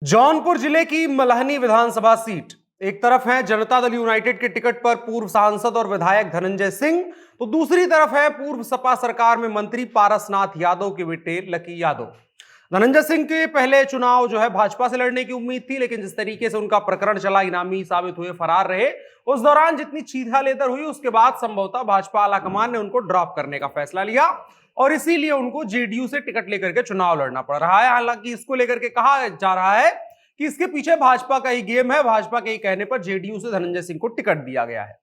जौनपुर जिले की मल्हनी विधानसभा सीट एक तरफ है जनता दल यूनाइटेड के टिकट पर पूर्व सांसद और विधायक धनंजय सिंह, तो दूसरी तरफ है पूर्व सपा सरकार में मंत्री पारसनाथ यादव के बेटे लकी यादव। धनंजय सिंह के पहले चुनाव जो है भाजपा से लड़ने की उम्मीद थी, लेकिन जिस तरीके से उनका प्रकरण चला, इनामी साबित हुए, फरार रहे, उस दौरान जितनी चीथा लेदर हुई, उसके बाद संभवतः भाजपा आलाकमान ने उनको ड्रॉप करने का फैसला लिया और इसीलिए उनको जेडीयू से टिकट लेकर के चुनाव लड़ना पड़ रहा है। हालांकि इसको लेकर के कहा जा रहा है कि इसके पीछे भाजपा का ही गेम है, भाजपा के ही कहने पर जेडीयू से धनंजय सिंह को टिकट दिया गया है।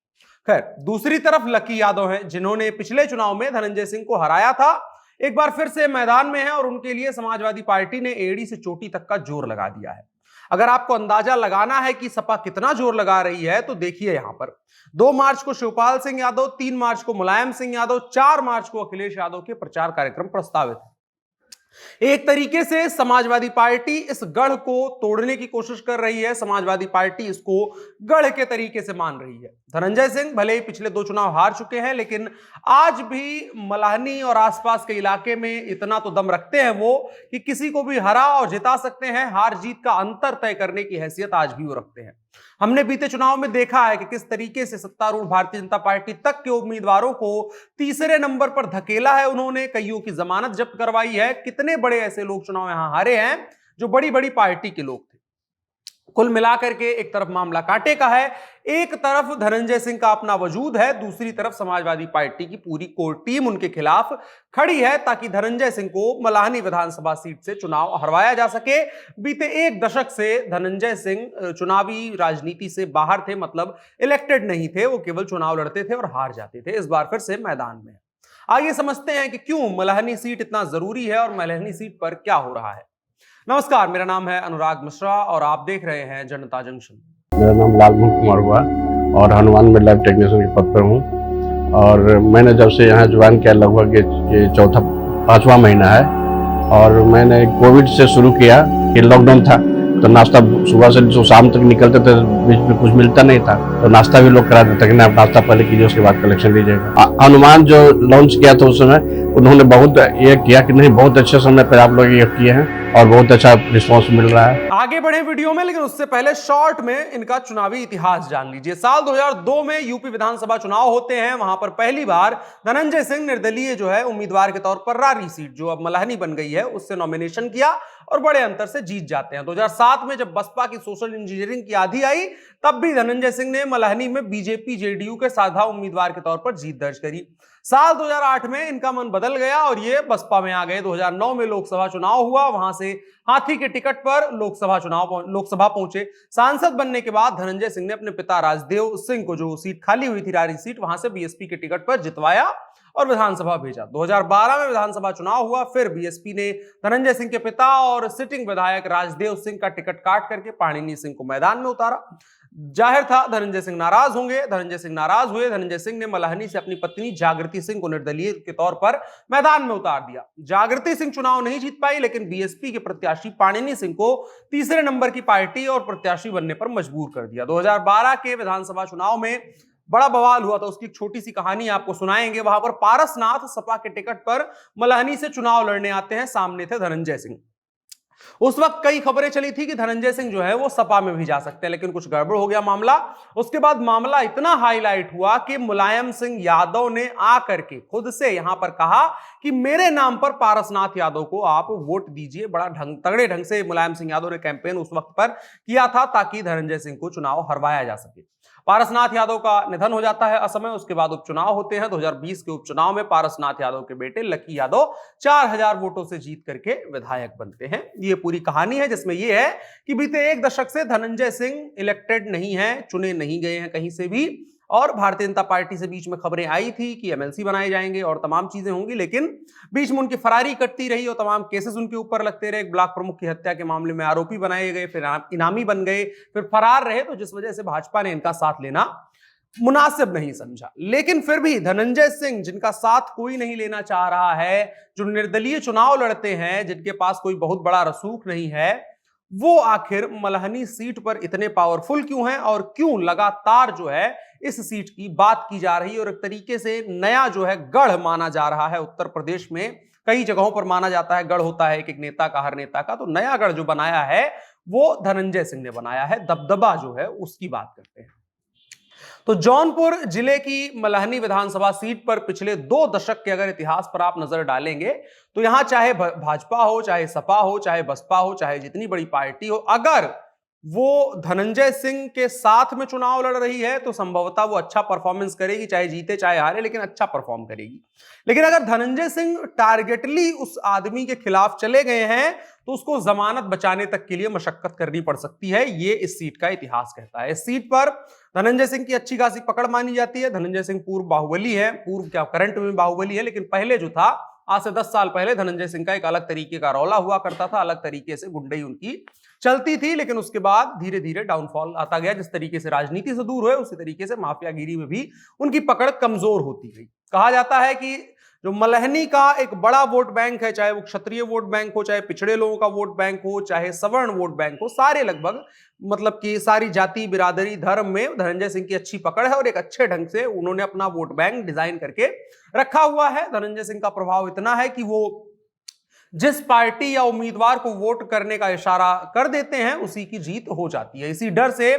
खैर, दूसरी तरफ लकी यादव हैं, जिन्होंने पिछले चुनाव में धनंजय सिंह को हराया था, एक बार फिर से मैदान में है और उनके लिए समाजवादी पार्टी ने एड़ी से चोटी तक का जोर लगा दिया है। अगर आपको अंदाजा लगाना है कि सपा कितना जोर लगा रही है तो देखिए यहां पर 2 मार्च को शिवपाल सिंह यादव, 3 मार्च को मुलायम सिंह यादव, 4 मार्च को अखिलेश यादव के प्रचार कार्यक्रम प्रस्तावित है। एक तरीके से समाजवादी पार्टी इस गढ़ को तोड़ने की कोशिश कर रही है, समाजवादी पार्टी इसको गढ़ के तरीके से मान रही है। धनंजय सिंह भले ही पिछले 2 चुनाव हार चुके हैं, लेकिन आज भी मल्हनी और आसपास के इलाके में इतना तो दम रखते हैं वो कि किसी को भी हरा और जिता सकते हैं। हार जीत का अंतर तय करने की हैसियत आज भी वो रखते हैं। हमने बीते चुनाव में देखा है कि किस तरीके से सत्तारूढ़ भारतीय जनता पार्टी तक के उम्मीदवारों को तीसरे नंबर पर धकेला है उन्होंने, कईयों की जमानत जब्त करवाई है। कितने बड़े ऐसे लोग चुनाव यहां हारे हैं जो बड़ी बड़ी पार्टी के लोग थे। कुल मिलाकर के एक तरफ मामला कांटे का है, एक तरफ धनंजय सिंह का अपना वजूद है, दूसरी तरफ समाजवादी पार्टी की पूरी कोर टीम उनके खिलाफ खड़ी है ताकि धनंजय सिंह को मल्हनी विधानसभा सीट से चुनाव हरवाया जा सके। बीते 1 दशक से धनंजय सिंह चुनावी राजनीति से बाहर थे, मतलब इलेक्टेड नहीं थे, वो केवल चुनाव लड़ते थे और हार जाते थे। इस बार फिर से मैदान में। आइए समझते हैं कि क्यों मल्हनी सीट इतना जरूरी है और मल्हनी सीट पर क्या हो रहा है। नमस्कार, मेरा नाम है अनुराग मिश्रा और आप देख रहे हैं जनता जंक्शन। मेरा नाम लालमोहन कुमार हुआ और हनुमान में लैब टेक्नीशियन के पद पर हूँ। और मैंने जब से यहाँ ज्वाइन किया, लगभग ये 5वां महीना है। और मैंने कोविड से शुरू किया कि लॉकडाउन था तो नाश्ता सुबह से जो शाम तक निकलते थे, बीच में कुछ मिलता नहीं था, तो नाश्ता भी लोग करा देते कि आप नाश्ता पहले कीजिए, उसके बाद कलेक्शन लीजिएगा। हनुमान जो लॉन्च किया था उस समय, उन्होंने बहुत ये किया कि नहीं, बहुत अच्छे समय पर आप लोग ये किए हैं और बहुत अच्छा रिस्पॉन्स मिल रहा है। आगे बढ़े वीडियो में, लेकिन उससे पहले शॉर्ट में इनका चुनावी इतिहास जान लीजिए। साल 2002 में यूपी विधानसभा चुनाव होते हैं। वहां पर पहली बार धनंजय सिंह निर्दलीय जो है उम्मीदवार के तौर पर रारी सीट, जो अब मल्हनी बन गई है, उससे नॉमिनेशन किया और बड़े अंतर से जीत जाते हैं। 2007 में जब बसपा की सोशल इंजीनियरिंग की आंधी आई, तब भी धनंजय सिंह ने मल्हनी में बीजेपी जेडीयू के साझा उम्मीदवार के तौर पर जीत दर्ज करी। साल 2008 में इनका मन बदल गया और ये बसपा में आ गए। 2009 में लोकसभा चुनाव हुआ, वहां से हाथी के टिकट पर लोकसभा पहुंचे। सांसद बनने के बाद धनंजय सिंह ने अपने पिता राजदेव सिंह को, जो सीट खाली हुई थी रारी सीट, वहां से बीएसपी के टिकट पर जितवाया और विधानसभा भेजा। 2012 में विधानसभा चुनाव हुआ, फिर बीएसपी ने धनंजय सिंह के पिता और सिटिंग विधायक राजदेव सिंह का टिकट काट करके पाणिनी सिंह को मैदान में उतारा। जाहिर था धनंजय सिंह नाराज होंगे, धनंजय सिंह नाराज हुए। धनंजय सिंह ने मल्हनी से अपनी पत्नी जागृति सिंह को निर्दलीय के तौर पर मैदान में उतार दिया। जागृति सिंह चुनाव नहीं जीत पाई, लेकिन बीएसपी के प्रत्याशी पाणिनी सिंह को तीसरे नंबर की पार्टी और प्रत्याशी बनने पर मजबूर कर दिया। 2012 के विधानसभा चुनाव में बड़ा बवाल हुआ था, उसकी एक छोटी सी कहानी आपको सुनाएंगे। वहां पर पारसनाथ सपा के टिकट पर मल्हनी से चुनाव लड़ने आते हैं, सामने थे धनंजय सिंह। उस वक्त कई खबरें चली थी कि धनंजय सिंह जो है वो सपा में भी जा सकते हैं, लेकिन कुछ गड़बड़ हो गया मामला। उसके बाद मामला इतना हाईलाइट हुआ कि मुलायम सिंह यादव ने आकर के खुद से यहां पर कहा कि मेरे नाम पर पारसनाथ यादव को आप वोट दीजिए। बड़ा तगड़े ढंग से मुलायम सिंह यादव ने कैंपेन उस वक्त पर किया था ताकि धनंजय सिंह को चुनाव हरवाया जा सके। पारसनाथ यादव का निधन हो जाता है असमय। उसके बाद उपचुनाव होते हैं। 2020 के उपचुनाव में पारसनाथ यादव के बेटे लकी यादव 4000 वोटों से जीत करके विधायक बनते हैं। ये पूरी कहानी है, जिसमें यह है कि बीते 1 दशक से धनंजय सिंह इलेक्टेड नहीं है, चुने नहीं गए हैं कहीं से भी, और भारतीय जनता पार्टी से बीच में खबरें आई थी कि एमएलसी बनाए जाएंगे और तमाम चीजें होंगी, लेकिन बीच में उनकी फरारी कटती रही और तमाम केसेस उनके ऊपर लगते रहे। ब्लॉक प्रमुख की हत्या के मामले में आरोपी बनाए गए, फिर इनामी बन गए, फिर फरार रहे, तो जिस वजह से भाजपा ने इनका साथ लेना मुनासिब नहीं समझा। लेकिन फिर भी धनंजय सिंह, जिनका साथ कोई नहीं लेना चाह रहा है, जो निर्दलीय चुनाव लड़ते हैं, जिनके पास कोई बहुत बड़ा रसूख नहीं है, वो आखिर मल्हनी सीट पर इतने पावरफुल क्यों हैं और क्यों लगातार जो है इस सीट की बात की जा रही है और एक तरीके से नया जो है गढ़ माना जा रहा है। उत्तर प्रदेश में कई जगहों पर माना जाता है गढ़ होता है एक एक नेता का, हर नेता का, तो नया गढ़ जो बनाया है वो धनंजय सिंह ने बनाया है। दबदबा जो है उसकी बात करते हैं तो जौनपुर जिले की मलहनी विधानसभा सीट पर पिछले 2 दशक के अगर इतिहास पर आप नजर डालेंगे तो यहां चाहे भाजपा हो, चाहे सपा हो, चाहे बसपा हो, चाहे जितनी बड़ी पार्टी हो, अगर वो धनंजय सिंह के साथ में चुनाव लड़ रही है तो संभवतः वो अच्छा परफॉर्मेंस करेगी, चाहे जीते चाहे हारे, लेकिन अच्छा परफॉर्म करेगी। लेकिन अगर धनंजय सिंह टारगेटली उस आदमी के खिलाफ चले गए हैं तो उसको जमानत बचाने तक के लिए मशक्कत करनी पड़ सकती है। ये इस सीट का इतिहास कहता है। इस सीट पर धनंजय सिंह की अच्छी खासी पकड़ मानी जाती है। धनंजय सिंह पूर्व बाहुबली है, पूर्व क्या करंट में बाहुबली है, लेकिन पहले जो था, आज से 10 साल पहले धनंजय सिंह का एक अलग तरीके का रौला हुआ करता था, अलग तरीके से गुंडई उनकी चलती थी। लेकिन उसके बाद धीरे धीरे डाउनफॉल आता गया। जिस तरीके से राजनीति से दूर हुए उसी तरीके से माफियागिरी में भी उनकी पकड़ कमजोर होती गई। कहा जाता है कि जो मलहनी का एक बड़ा वोट बैंक है, चाहे वो क्षत्रिय वोट बैंक हो, चाहे पिछड़े लोगों का वोट बैंक हो, चाहे सवर्ण वोट बैंक हो, सारे लगभग मतलब कि सारी जाति, बिरादरी, धर्म में धनंजय सिंह की अच्छी पकड़ है और एक अच्छे ढंग से उन्होंने अपना वोट बैंक डिजाइन करके रखा हुआ है। धनंजय सिंह का प्रभाव इतना है कि वो जिस पार्टी या उम्मीदवार को वोट करने का इशारा कर देते हैं उसी की जीत हो जाती है। इसी डर से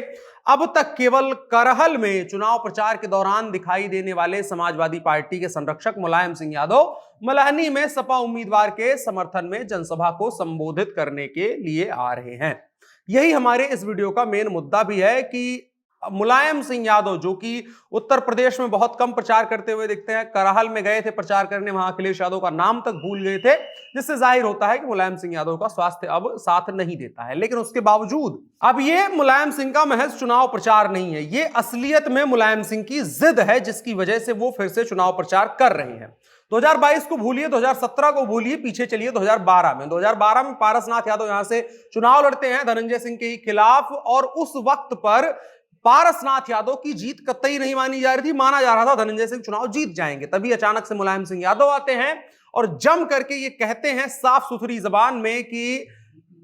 अब तक केवल करहल में चुनाव प्रचार के दौरान दिखाई देने वाले समाजवादी पार्टी के संरक्षक मुलायम सिंह यादव मलहनी में सपा उम्मीदवार के समर्थन में जनसभा को संबोधित करने के लिए आ रहे हैं। यही हमारे इस वीडियो का मेन मुद्दा भी है कि मुलायम सिंह यादव, जो कि उत्तर प्रदेश में बहुत कम प्रचार करते हुए दिखते हैं, करहल में गए थे प्रचार करने, वहां अखिलेश यादव का नाम तक भूल गए थे, जिससे जाहिर होता है कि मुलायम सिंह यादव का स्वास्थ्य अब साथ नहीं देता है। लेकिन उसके बावजूद अब ये मुलायम सिंह का महज चुनाव प्रचार नहीं है, ये असलियत में मुलायम सिंह की जिद है, जिसकी वजह से वो फिर से चुनाव प्रचार कर रहे हैं। 2022 को भूलिए, 2017 को भूलिए, पीछे चलिए 2012 में। 2012 में पारसनाथ यादव यहां से चुनाव लड़ते हैं धनंजय सिंह के खिलाफ, और उस वक्त पर पारसनाथ यादव की जीत कतई नहीं मानी जा रही थी। माना जा रहा था धनंजय सिंह चुनाव जीत जाएंगे। तभी अचानक से मुलायम सिंह यादव आते हैं और जम करके ये कहते हैं साफ सुथरी जबान में कि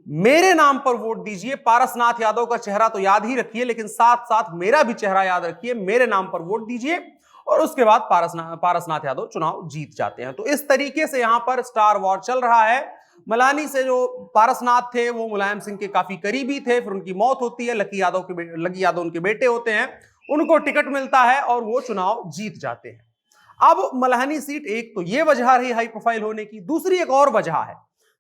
मेरे नाम पर वोट दीजिए। पारसनाथ यादव का चेहरा तो याद ही रखिए, लेकिन साथ साथ मेरा भी चेहरा याद रखिए, मेरे नाम पर वोट दीजिए। और उसके बाद पारसनाथ यादव चुनाव जीत जाते हैं। तो इस तरीके से यहां पर स्टार वॉर चल रहा है। मलानी से जो पारसनाथ थे वो मुलायम सिंह के काफी करीबी थे, फिर उनकी मौत होती है। लकी यादव उनके बेटे होते हैं, उनको टिकट मिलता है और वो चुनाव जीत जाते हैं। अब मलहनी सीट, एक तो ये वजह रही हाई प्रोफाइल होने की, दूसरी एक और वजह है।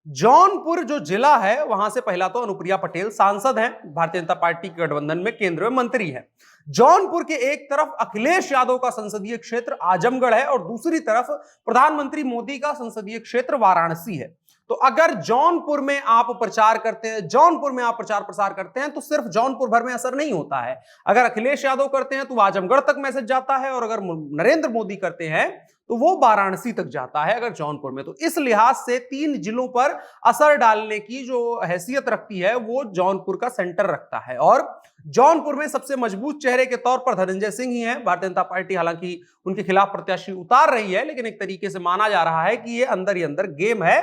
जौनपुर जो जिला है वहां से पहला तो अनुप्रिया पटेल सांसद हैं, भारतीय जनता पार्टी के गठबंधन में केंद्र में मंत्री हैं। जौनपुर के एक तरफ अखिलेश यादव का संसदीय क्षेत्र आजमगढ़ है और दूसरी तरफ प्रधानमंत्री मोदी का संसदीय क्षेत्र वाराणसी है। तो अगर जौनपुर में आप प्रचार करते हैं, जौनपुर में आप प्रचार प्रसार करते हैं, तो सिर्फ जौनपुर भर में असर नहीं होता है। अगर अखिलेश यादव करते हैं तो आजमगढ़ तक मैसेज जाता है, और अगर नरेंद्र मोदी करते हैं तो वो वाराणसी तक जाता है, अगर जौनपुर में। तो इस लिहाज से 3 जिलों पर असर डालने की जो हैसियत रखती है वो जौनपुर का सेंटर रखता है। और जौनपुर में सबसे मजबूत चेहरे के तौर पर धनंजय सिंह ही हैं। भारतीय जनता पार्टी हालांकि उनके खिलाफ प्रत्याशी उतार रही है, लेकिन एक तरीके से माना जा रहा है कि ये अंदर ही अंदर गेम है,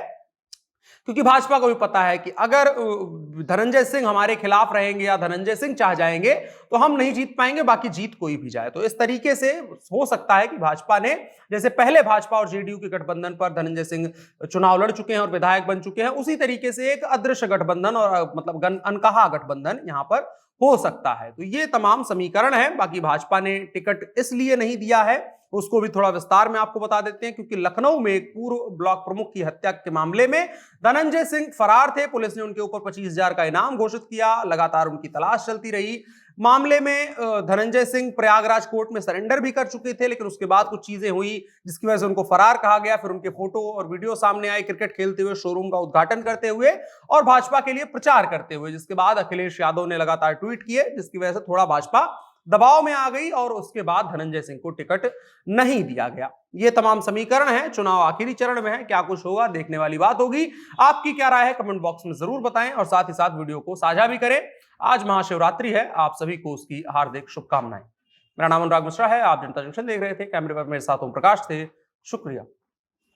क्योंकि भाजपा को भी पता है कि अगर धनंजय सिंह हमारे खिलाफ रहेंगे या धनंजय सिंह चाह जाएंगे तो हम नहीं जीत पाएंगे, बाकी जीत कोई भी जाए। तो इस तरीके से हो सकता है कि भाजपा ने, जैसे पहले भाजपा और जेडीयू के गठबंधन पर धनंजय सिंह चुनाव लड़ चुके हैं और विधायक बन चुके हैं, उसी तरीके से एक अदृश्य गठबंधन और मतलब अनकहा गठबंधन यहां पर हो सकता है। तो ये तमाम समीकरण है। बाकी भाजपा ने टिकट इसलिए नहीं दिया है, उसको भी थोड़ा विस्तार में आपको बता देते हैं, क्योंकि लखनऊ में एक पूर्व ब्लॉक प्रमुख की हत्या के मामले में धनंजय सिंह फरार थे। पुलिस ने उनके ऊपर 25,000 का इनाम घोषित किया, लगातार उनकी तलाश चलती रही। मामले में धनंजय सिंह प्रयागराज कोर्ट में सरेंडर भी कर चुके थे, लेकिन उसके बाद कुछ चीजें हुई जिसकी वजह से उनको फरार कहा गया। फिर उनके फोटो और वीडियो सामने आए क्रिकेट खेलते हुए, शोरूम का उद्घाटन करते हुए और भाजपा के लिए प्रचार करते हुए, जिसके बाद अखिलेश यादव ने लगातार ट्वीट किए, जिसकी वजह से थोड़ा भाजपा दबाव में आ गई और उसके बाद धनंजय सिंह को टिकट नहीं दिया गया। ये तमाम समीकरण है। चुनाव आखिरी चरण में है, क्या कुछ होगा देखने वाली बात होगी। आपकी क्या राय है कमेंट बॉक्स में जरूर बताएं और साथ ही साथ वीडियो को साझा भी करें। आज महाशिवरात्रि है, आप सभी को उसकी हार्दिक शुभकामनाएं। मेरा नाम अनुराग मिश्रा है, आप जनता जंक्शन देख रहे थे। कैमरे पर मेरे साथ ओम प्रकाश थे। शुक्रिया।